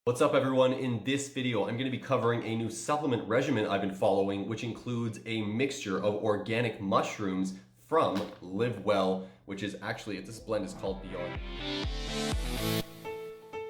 What's up everyone? In this video, I'm going to be covering a new supplement regimen I've been following, which includes a mixture of organic mushrooms from Live Well, which is actually, this blend is called Beyond.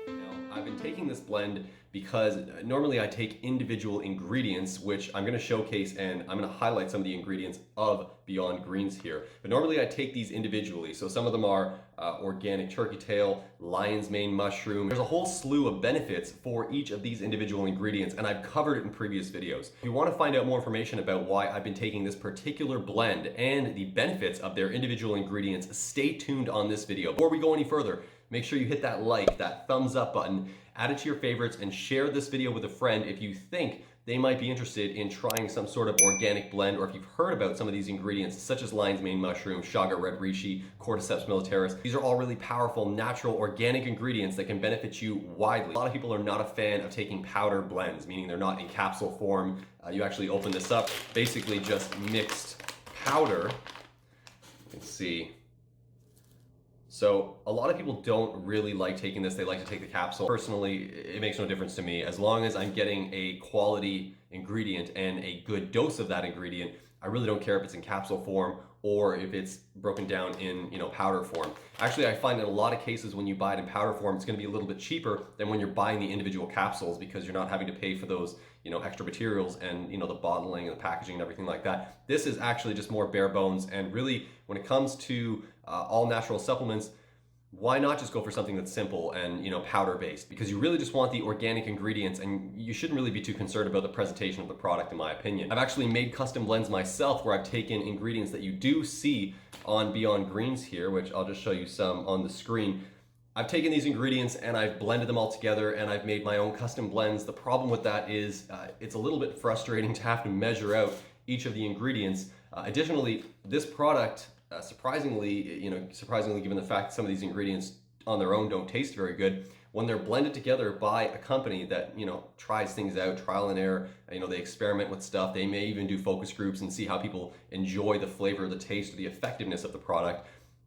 Now, I've been taking this blend because normally I take individual ingredients, which I'm going to showcase, and I'm going to highlight some of the ingredients of Beyond Greens here. But normally I take these individually. So some of them are organic turkey tail, lion's mane mushroom. There's a whole slew of benefits for each of these individual ingredients, and I've covered it in previous videos. If you want to find out more information about why I've been taking this particular blend and the benefits of their individual ingredients, stay tuned on this video. Before we go any further, make sure you hit that like, that thumbs up button, add it to your favorites, and share this video with a friend if you think they might be interested in trying some sort of organic blend, or if you've heard about some of these ingredients, such as lion's mane mushroom, Chaga red Reishi, Cordyceps militaris. These are all really powerful, natural, organic ingredients that can benefit you widely. A lot of people are not a fan of taking powder blends, meaning they're not in capsule form. You actually open this up, basically just mixed powder. You can see. So a lot of people don't really like taking this. They like to take the capsule. Personally, it makes no difference to me. As long as I'm getting a quality ingredient and a good dose of that ingredient, I really don't care if it's in capsule form or if it's broken down in, powder form. Actually, I find in a lot of cases when you buy it in powder form, it's going to be a little bit cheaper than when you're buying the individual capsules, because you're not having to pay for those, extra materials and, the bottling and the packaging and everything like that. This is actually just more bare bones, and really when it comes to all natural supplements, why not just go for something that's simple and powder based? Because you really just want the organic ingredients, and you shouldn't really be too concerned about the presentation of the product, in my opinion. I've actually made custom blends myself where I've taken ingredients that you do see on Beyond Greens here, which I'll just show you some on the screen. I've taken these ingredients and I've blended them all together, and I've made my own custom blends. The problem with that is it's a little bit frustrating to have to measure out each of the ingredients. Additionally, this product, surprisingly given the fact some of these ingredients on their own don't taste very good, when they're blended together by a company that tries things out, trial and error, they experiment with stuff, they may even do focus groups and see how people enjoy the flavor, the taste, or the effectiveness of the product.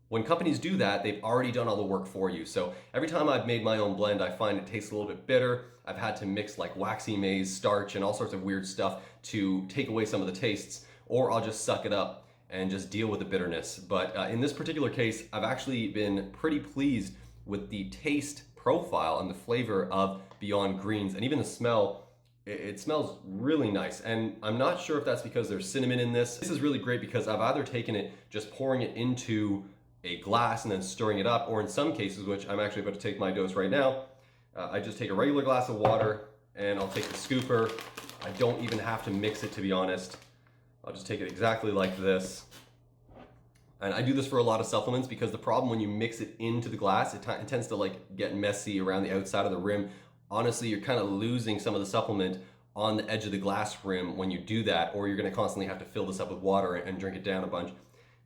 When companies do that, they've already done all the work for you. So every time I've made my own blend, I find it tastes a little bit bitter. I've had to mix like waxy maize, starch, and all sorts of weird stuff to take away some of the tastes, or I'll just suck it up and just deal with the bitterness. But in this particular case, I've actually been pretty pleased with the taste profile and the flavor of Beyond Greens, and even the smell. It smells really nice, and I'm not sure if that's because there's cinnamon in this. This is really great because I've either taken it just pouring it into a glass and then stirring it up, or in some cases, which I'm actually about to take my dose right now, I just take a regular glass of water and I'll take the scooper. I don't even have to mix it, to be honest. I'll just take it exactly like this. And I do this for a lot of supplements because the problem when you mix it into the glass, it tends to get messy around the outside of the rim. Honestly, you're kind of losing some of the supplement on the edge of the glass rim when you do that, or you're going to constantly have to fill this up with water and drink it down a bunch.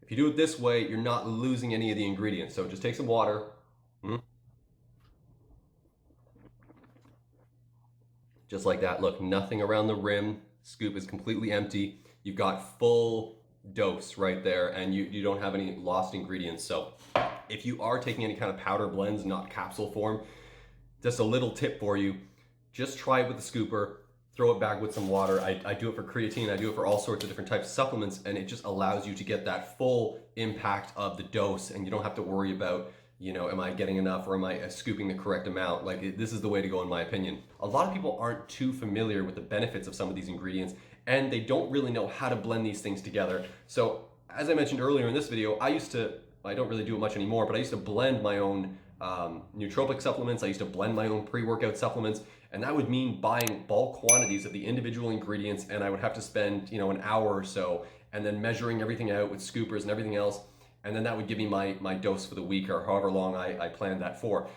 If you do it this way, you're not losing any of the ingredients. So just take some water. Just like that. Look, nothing around the rim. Scoop is completely empty. You've got full dose right there, and you don't have any lost ingredients. So if you are taking any kind of powder blends, not capsule form, just a little tip for you, just try it with the scooper, throw it back with some water. I do it for creatine, I do it for all sorts of different types of supplements, and it just allows you to get that full impact of the dose, and you don't have to worry about, am I getting enough or am I scooping the correct amount? This is the way to go, in my opinion. A lot of people aren't too familiar with the benefits of some of these ingredients, and they don't really know how to blend these things together. So as I mentioned earlier in this video, I don't really do it much anymore, but I used to blend my own nootropic supplements. I used to blend my own pre-workout supplements, and that would mean buying bulk quantities of the individual ingredients, and I would have to spend an hour or so and then measuring everything out with scoopers and everything else, and then that would give me my dose for the week, or however long I planned that for.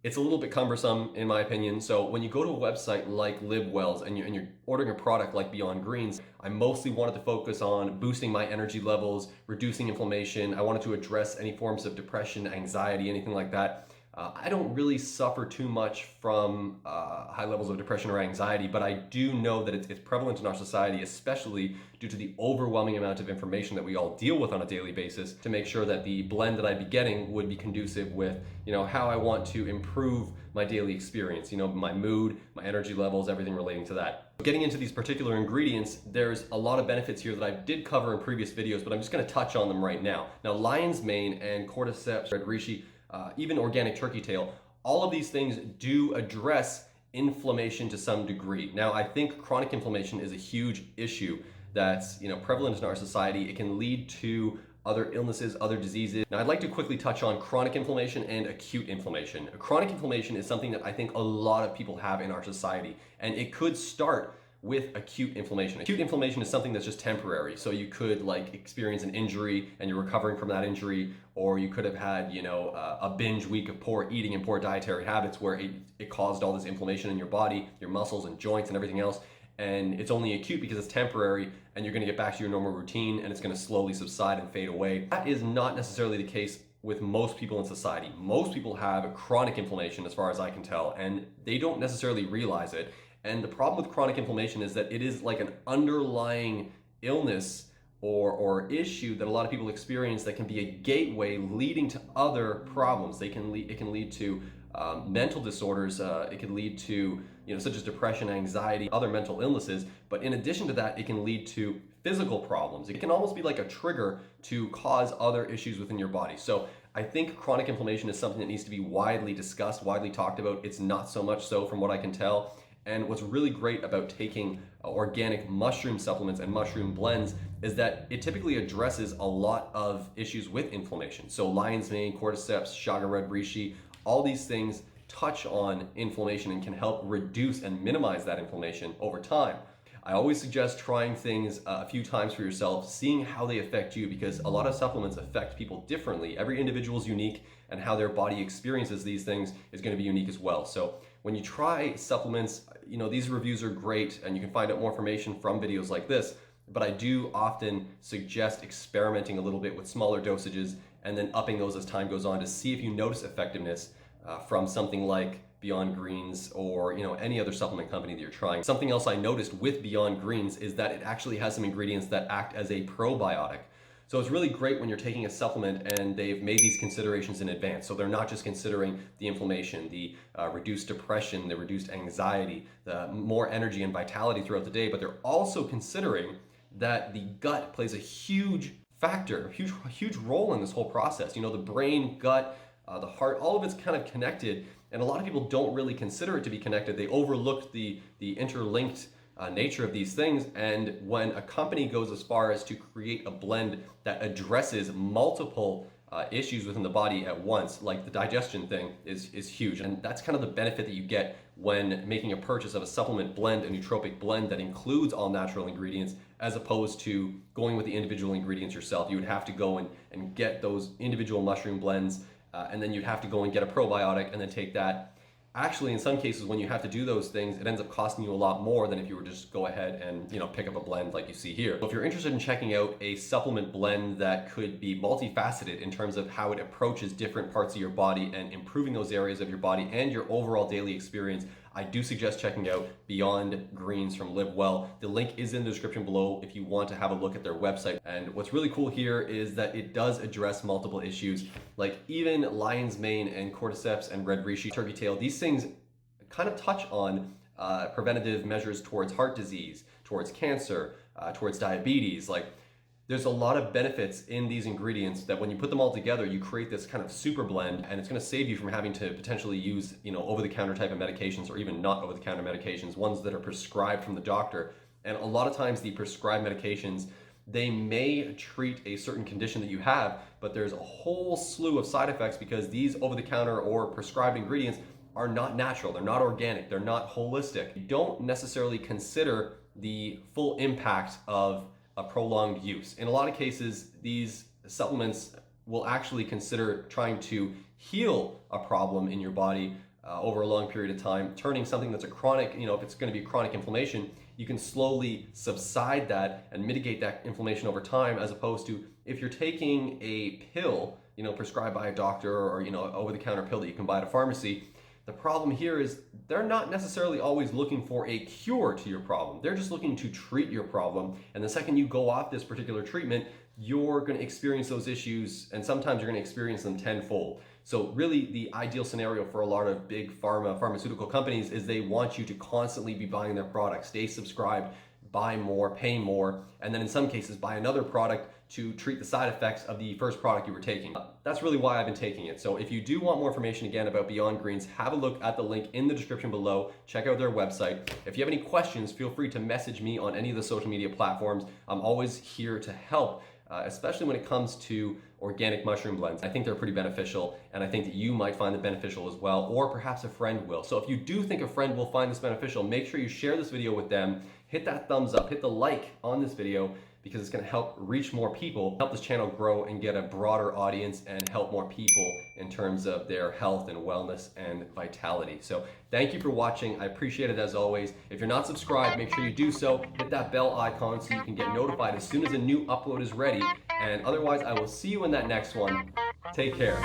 It's a little bit cumbersome, in my opinion. So when you go to a website like Live Wells and you're ordering a product like Beyond Greens, I mostly wanted to focus on boosting my energy levels, reducing inflammation. I wanted to address any forms of depression, anxiety, anything like that. I don't really suffer too much from high levels of depression or anxiety, but I do know that it's prevalent in our society, especially due to the overwhelming amount of information that we all deal with on a daily basis, to make sure that the blend that I'd be getting would be conducive with, how I want to improve my daily experience, you know, my mood, my energy levels, everything relating to that. Getting into these particular ingredients, there's a lot of benefits here that I did cover in previous videos, but I'm just going to touch on them right now. Now, lion's mane and cordyceps, red reishi, even organic turkey tail, all of these things do address inflammation to some degree. Now, I think chronic inflammation is a huge issue that's, you know, prevalent in our society. It can lead to other illnesses, other diseases. Now, I'd like to quickly touch on chronic inflammation and acute inflammation. Chronic inflammation is something that I think a lot of people have in our society, and it could start with acute inflammation. Acute inflammation is something that's just temporary. So you could like experience an injury and you're recovering from that injury, or you could have had, you know, a binge week of poor eating and poor dietary habits where it caused all this inflammation in your body, your muscles and joints and everything else. And it's only acute because it's temporary, and you're going to get back to your normal routine and it's going to slowly subside and fade away. That is not necessarily the case with most people in society. Most people have chronic inflammation, as far as I can tell, and they don't necessarily realize it. And the problem with chronic inflammation is that it is like an underlying illness or issue that a lot of people experience that can be a gateway leading to other problems. It can lead to mental disorders. It can lead to, you know, such as depression, anxiety, other mental illnesses. But in addition to that, it can lead to physical problems. It can almost be like a trigger to cause other issues within your body. So I think chronic inflammation is something that needs to be widely discussed, widely talked about. It's not so much so from what I can tell. And what's really great about taking organic mushroom supplements and mushroom blends is that it typically addresses a lot of issues with inflammation. So lion's mane, cordyceps, chaga, red reishi, all these things touch on inflammation and can help reduce and minimize that inflammation over time. I always suggest trying things a few times for yourself, seeing how they affect you, because a lot of supplements affect people differently. Every individual is unique, and how their body experiences these things is going to be unique as well. So when you try supplements, you know, these reviews are great and you can find out more information from videos like this, but I do often suggest experimenting a little bit with smaller dosages and then upping those as time goes on to see if you notice effectiveness from something like Beyond Greens or, you know, any other supplement company that you're trying. Something else I noticed with Beyond Greens is that it actually has some ingredients that act as a probiotic. So it's really great when you're taking a supplement and they've made these considerations in advance. So they're not just considering the inflammation, the reduced depression, the reduced anxiety, the more energy and vitality throughout the day, but they're also considering that the gut plays a huge factor, a huge role in this whole process. You know, the brain, gut, the heart, all of it's kind of connected, and a lot of people don't really consider it to be connected. They overlook the interlinked nature of these things, and when a company goes as far as to create a blend that addresses multiple issues within the body at once, like the digestion thing is huge. And that's kind of the benefit that you get when making a purchase of a supplement blend, a nootropic blend that includes all natural ingredients, as opposed to going with the individual ingredients yourself. You would have to go and get those individual mushroom blends, and then you'd have to go and get a probiotic and then take that. Actually, in some cases, when you have to do those things, it ends up costing you a lot more than if you were to just go ahead and, you know, pick up a blend like you see here. So if you're interested in checking out a supplement blend that could be multifaceted in terms of how it approaches different parts of your body and improving those areas of your body and your overall daily experience, I do suggest checking out Beyond Greens from Live Well. The link is in the description below if you want to have a look at their website. And what's really cool here is that it does address multiple issues, like even lion's mane and cordyceps and red reishi, turkey tail. These things kind of touch on preventative measures towards heart disease, towards cancer, towards diabetes. Like, there's a lot of benefits in these ingredients that when you put them all together, you create this kind of super blend, and it's going to save you from having to potentially use, you know, over-the-counter type of medications, or even not over-the-counter medications, ones that are prescribed from the doctor. And a lot of times the prescribed medications, they may treat a certain condition that you have, but there's a whole slew of side effects because these over-the-counter or prescribed ingredients are not natural, they're not organic, they're not holistic. You don't necessarily consider the full impact of a prolonged use. In a lot of cases, these supplements will actually consider trying to heal a problem in your body over a long period of time, turning something that's a chronic, you know, if it's going to be chronic inflammation, you can slowly subside that and mitigate that inflammation over time, as opposed to if you're taking a pill, you know, prescribed by a doctor, or, you know, over-the-counter pill that you can buy at a pharmacy. The problem here is they're not necessarily always looking for a cure to your problem. They're just looking to treat your problem. And the second you go off this particular treatment, you're going to experience those issues, and sometimes you're going to experience them tenfold. So really the ideal scenario for a lot of big pharmaceutical companies is they want you to constantly be buying their products, stay subscribed, buy more, pay more, and then in some cases buy another product to treat the side effects of the first product you were taking. That's really why I've been taking it. So if you do want more information again about Beyond Greens, have a look at the link in the description below. Check out their website. If you have any questions, feel free to message me on any of the social media platforms. I'm always here to help, especially when it comes to organic mushroom blends. I think they're pretty beneficial, and I think that you might find them beneficial as well, or perhaps a friend will. So if you do think a friend will find this beneficial, make sure you share this video with them, hit that thumbs up, hit the like on this video, because it's going to help reach more people, help this channel grow and get a broader audience and help more people in terms of their health and wellness and vitality. So thank you for watching. I appreciate it as always. If you're not subscribed, make sure you do so. Hit that bell icon so you can get notified as soon as a new upload is ready. And otherwise, I will see you in that next one. Take care.